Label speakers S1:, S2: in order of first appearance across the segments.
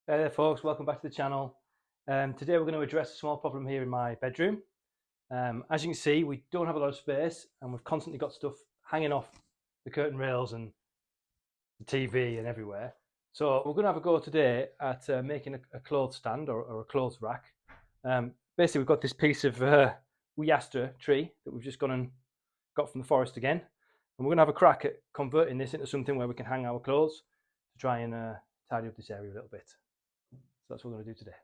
S1: Hey there folks, welcome back to the channel. Today we're going to address a small problem here in my bedroom. As you can see, we don't have a lot of space and we've constantly got stuff hanging off the curtain rails and the TV and everywhere. So we're going to have a go today at making a clothes stand or a clothes rack. Basically we've got this piece of Uyastra tree that we've just gone and got from the forest again. And we're going to have a crack at converting this into something where we can hang our clothes to try and tidy up this area a little bit. So that's what we're going to do today.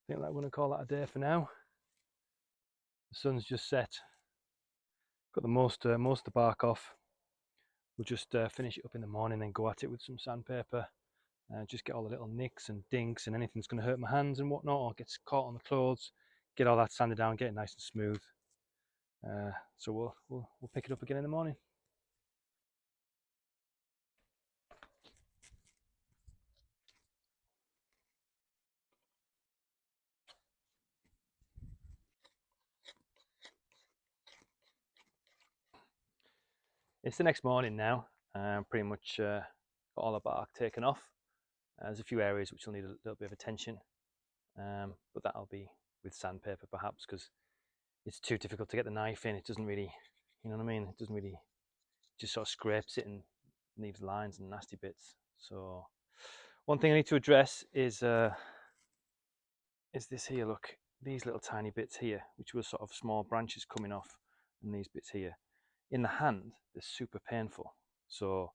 S1: I think I'm going to call that a day for now. The sun's just set. Got the most of the bark off. We'll just finish it up in the morning and go at it with some sandpaper. Just get all the little nicks and dinks and anything that's going to hurt my hands and whatnot or gets caught on the clothes. Get all that sanded down, get it nice and smooth. So we'll pick it up again in the morning. It's the next morning now. Pretty much got all the bark taken off. There's a few areas which will need a little bit of attention, but that'll be with sandpaper perhaps because it's too difficult to get the knife in. It doesn't really, you know what I mean? It doesn't really, just sort of scrapes it and leaves lines and nasty bits. So one thing I need to address is this here. Look, these little tiny bits here, which were sort of small branches coming off, and these bits here. In the hand, they're super painful. So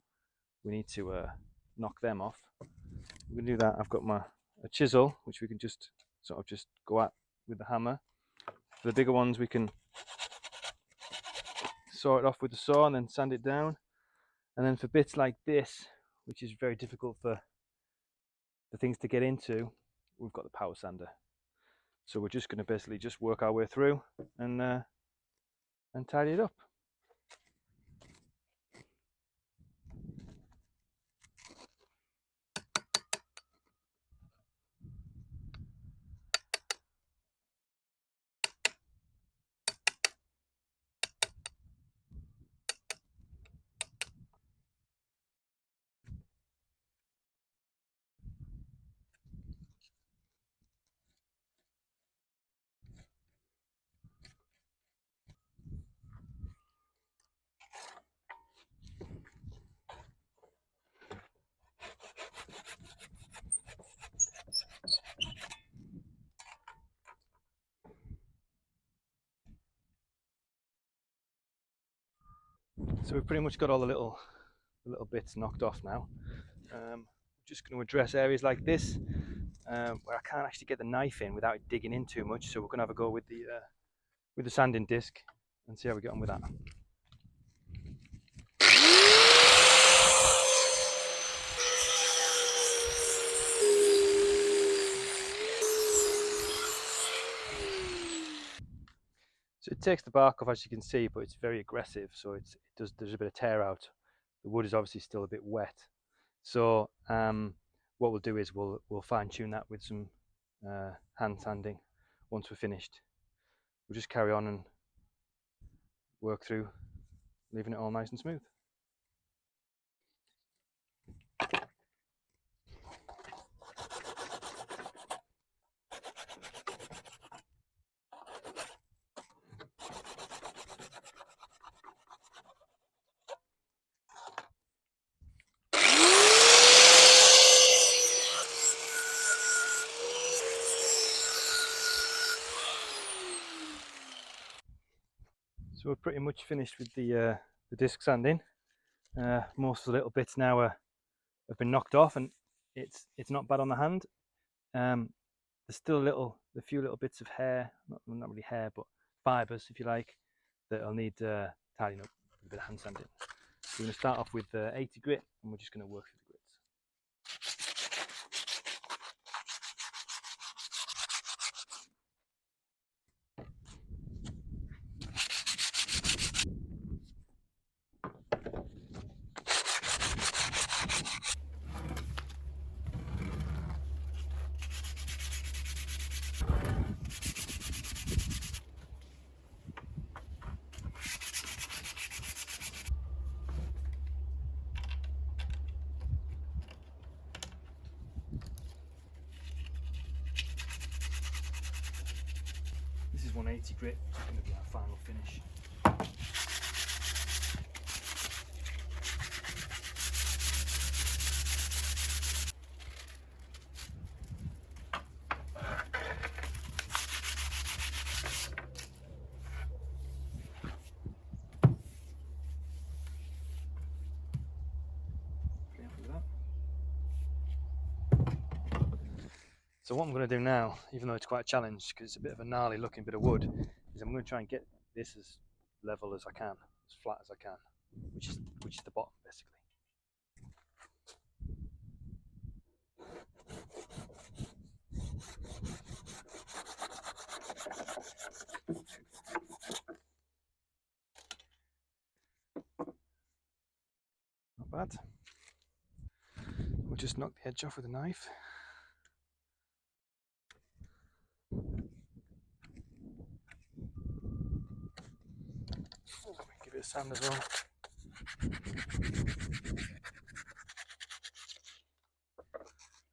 S1: we need to knock them off. We can do that. I've got a chisel, which we can just sort of just go at with the hammer. For the bigger ones, we can saw it off with the saw and then sand it down. And then for bits like this, which is very difficult for the things to get into, we've got the power sander. So we're just going to basically just work our way through and tidy it up. So we've pretty much got all the little bits knocked off now. Just going to address areas like this where I can't actually get the knife in without it digging in too much. So we're going to have a go with the sanding disc and see how we get on with that. So it takes the bark off, as you can see, but it's very aggressive. So there's a bit of tear out. The wood is obviously still a bit wet. So what we'll do is we'll fine tune that with some hand sanding once we're finished. We'll just carry on and work through, leaving it all nice and smooth. So we're pretty much finished with the disc sanding. Most of the little bits now have been knocked off, and it's not bad on the hand. There's still a few little bits of hair, not really hair, but fibres, if you like, that'll need tidying up with a bit of hand sanding. So we're going to start off with 80 grit, and we're just going to work through the grits. This is 180 grit, which is going to be our final finish. So what I'm going to do now, even though it's quite a challenge because it's a bit of a gnarly looking bit of wood, is I'm going to try and get this as level as I can, as flat as I can, which is the bottom basically. Not bad. We'll just knock the edge off with a knife. Give it a sand as well.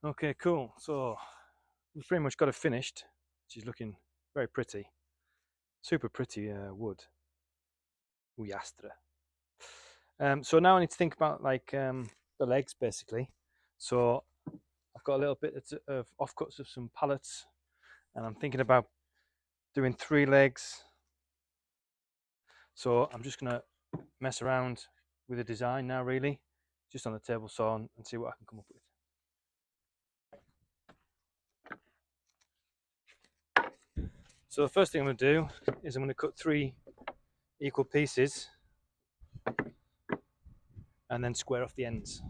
S1: Okay, cool. So we've pretty much got it finished. She's looking very pretty. Super pretty wood. Ujastra. So now I need to think about like the legs basically. So I've got a little bit of offcuts of some pallets, and I'm thinking about doing 3 legs. So I'm just gonna mess around with the design now, really, just on the table saw, and see what I can come up with. So the first thing I'm going to do is I'm going to cut 3 equal pieces and then square off the ends.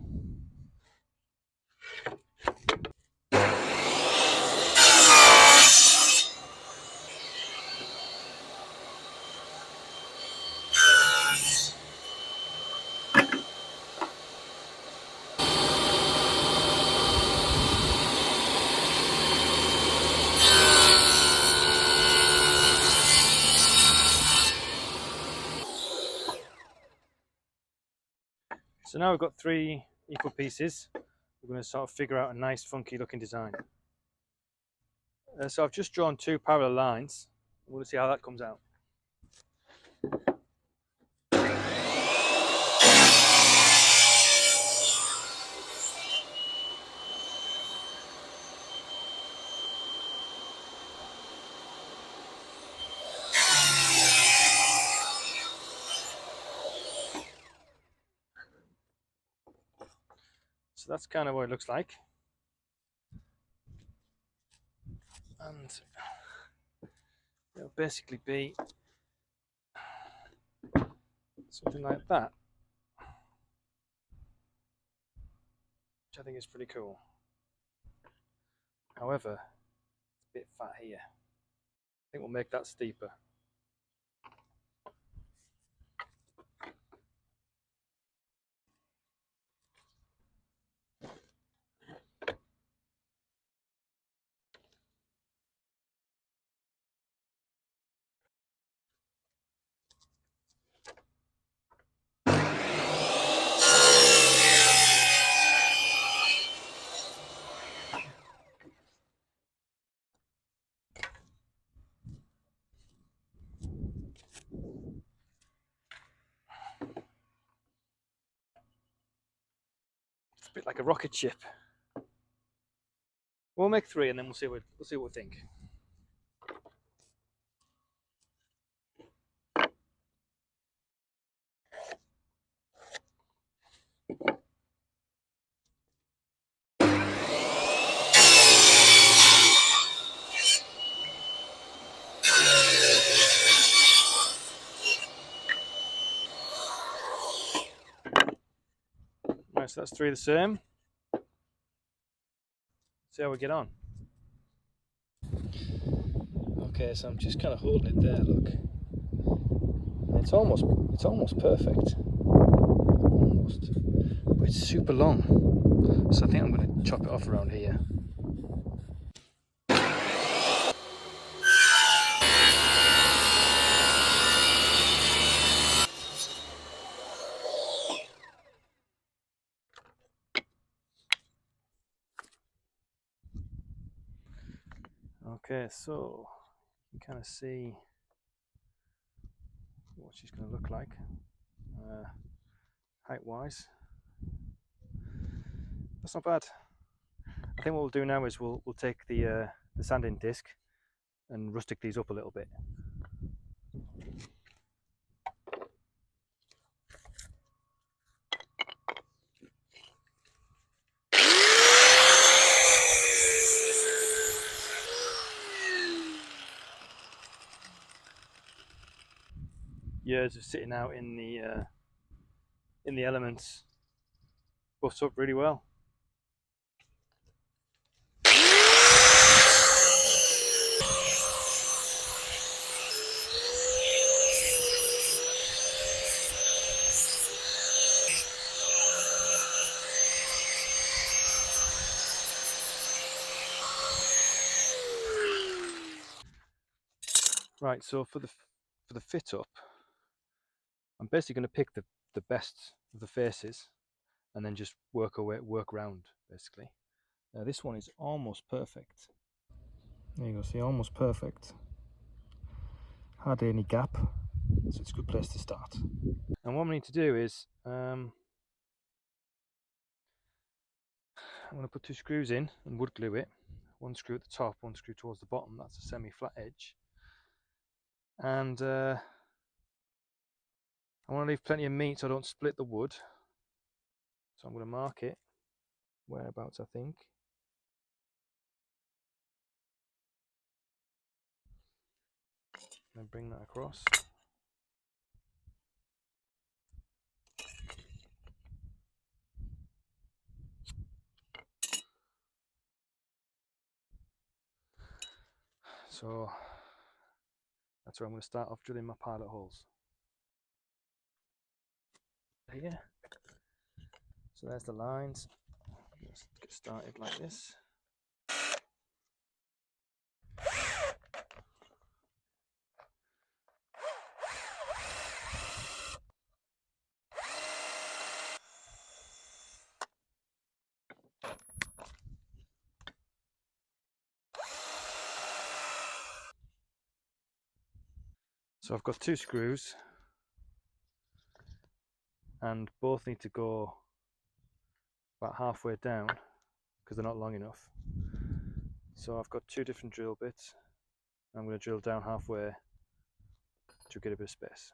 S1: So now we've got 3 equal pieces. We're going to sort of figure out a nice funky looking design. So I've just drawn 2 parallel lines. We'll see how that comes out. So that's kind of what it looks like. And it'll basically be something like that, which I think is pretty cool. However, it's a bit fat here. I think we'll make that steeper. It's a bit like a rocket ship. We'll make 3 and then we'll see what we think. Right, so that's 3 the same. See how we get on. Okay, so I'm just kind of holding it there, look. It's almost perfect. Almost. But it's super long. So I think I'm going to chop it off around here. Okay, so you can kind of see what she's going to look like height-wise. That's not bad. I think what we'll do now is we'll take the sanding disc and rustic these up a little bit. Years of sitting out in the elements buffs up really well. Right, so for the fit up, I'm basically going to pick the best of the faces and then just work round basically. This one is almost perfect. There you go, see, almost perfect. Hardly any gap, so it's a good place to start. And what we need to do is I'm going to put 2 screws in and wood glue it. 1 screw at the top, 1 screw towards the bottom. That's a semi-flat edge. And I want to leave plenty of meat so I don't split the wood. So I'm going to mark it whereabouts, I think. And bring that across. So that's where I'm going to start off drilling my pilot holes. Here. So there's the lines. Let's get started like this. So I've got 2 screws and both need to go about halfway down because they're not long enough. So I've got 2 different drill bits. I'm going to drill down halfway to get a bit of space.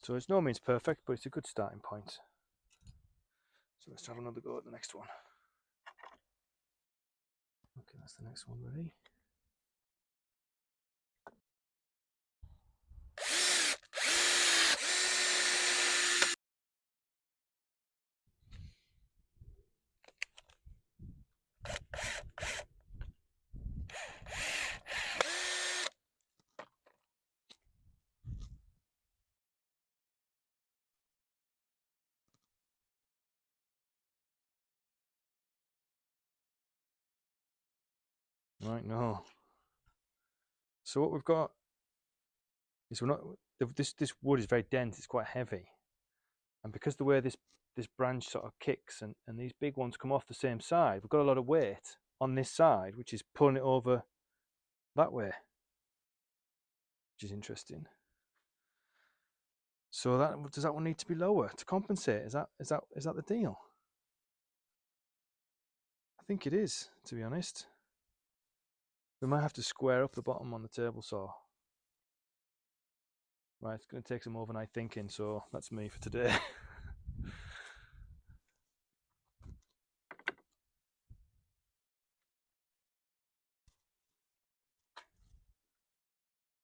S1: So it's no means perfect, but it's a good starting point. So let's have another go at the next one. Okay, that's the next one ready. Right, no. So what we've got is this wood is very dense. It's quite heavy, and because the way this branch sort of kicks and these big ones come off the same side, we've got a lot of weight on this side, which is pulling it over that way, which is interesting. So does that one need to be lower to compensate? Is that the deal? I think it is, to be honest. We might have to square up the bottom on the table saw. Right, it's going to take some overnight thinking, so that's me for today.